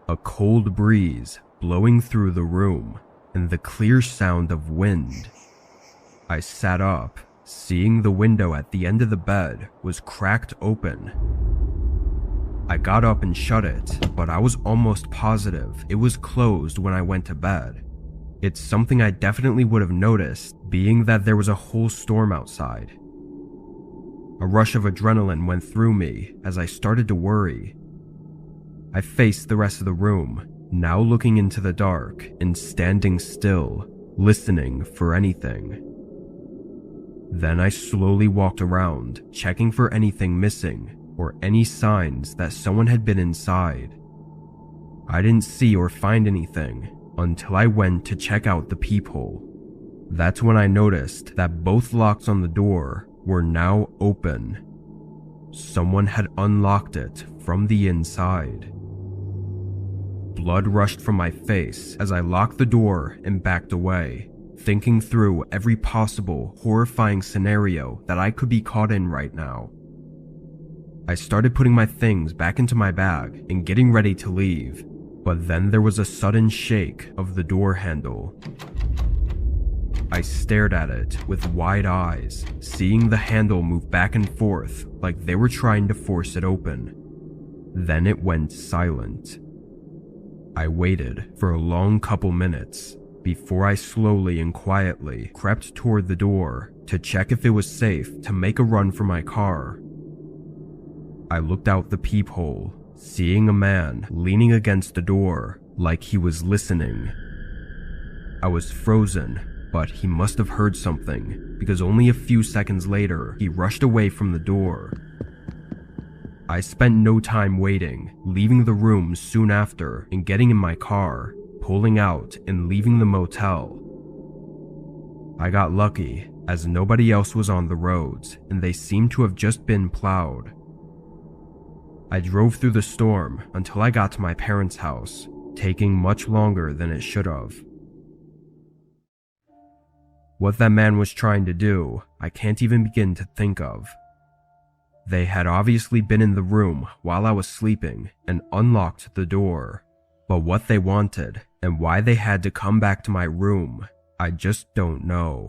a cold breeze blowing through the room, and the clear sound of wind. I sat up, seeing the window at the end of the bed was cracked open. I got up and shut it, but I was almost positive it was closed when I went to bed. It's something I definitely would have noticed, being that there was a whole storm outside. A rush of adrenaline went through me as I started to worry. I faced the rest of the room, now looking into the dark and standing still, listening for anything. Then I slowly walked around, checking for anything missing or any signs that someone had been inside. I didn't see or find anything until I went to check out the peephole. That's when I noticed that both locks on the door were now open. Someone had unlocked it from the inside. Blood rushed from my face as I locked the door and backed away, thinking through every possible horrifying scenario that I could be caught in right now. I started putting my things back into my bag and getting ready to leave, but then there was a sudden shake of the door handle. I stared at it with wide eyes, seeing the handle move back and forth like they were trying to force it open. Then it went silent. I waited for a long couple minutes before I slowly and quietly crept toward the door to check if it was safe to make a run for my car. I looked out the peephole, seeing a man leaning against the door like he was listening. I was frozen, but he must have heard something because only a few seconds later he rushed away from the door. I spent no time waiting, leaving the room soon after and getting in my car, pulling out and leaving the motel. I got lucky as nobody else was on the roads and they seemed to have just been plowed. I drove through the storm until I got to my parents' house, taking much longer than it should have. What that man was trying to do, I can't even begin to think of. They had obviously been in the room while I was sleeping and unlocked the door, but what they wanted and why they had to come back to my room, I just don't know.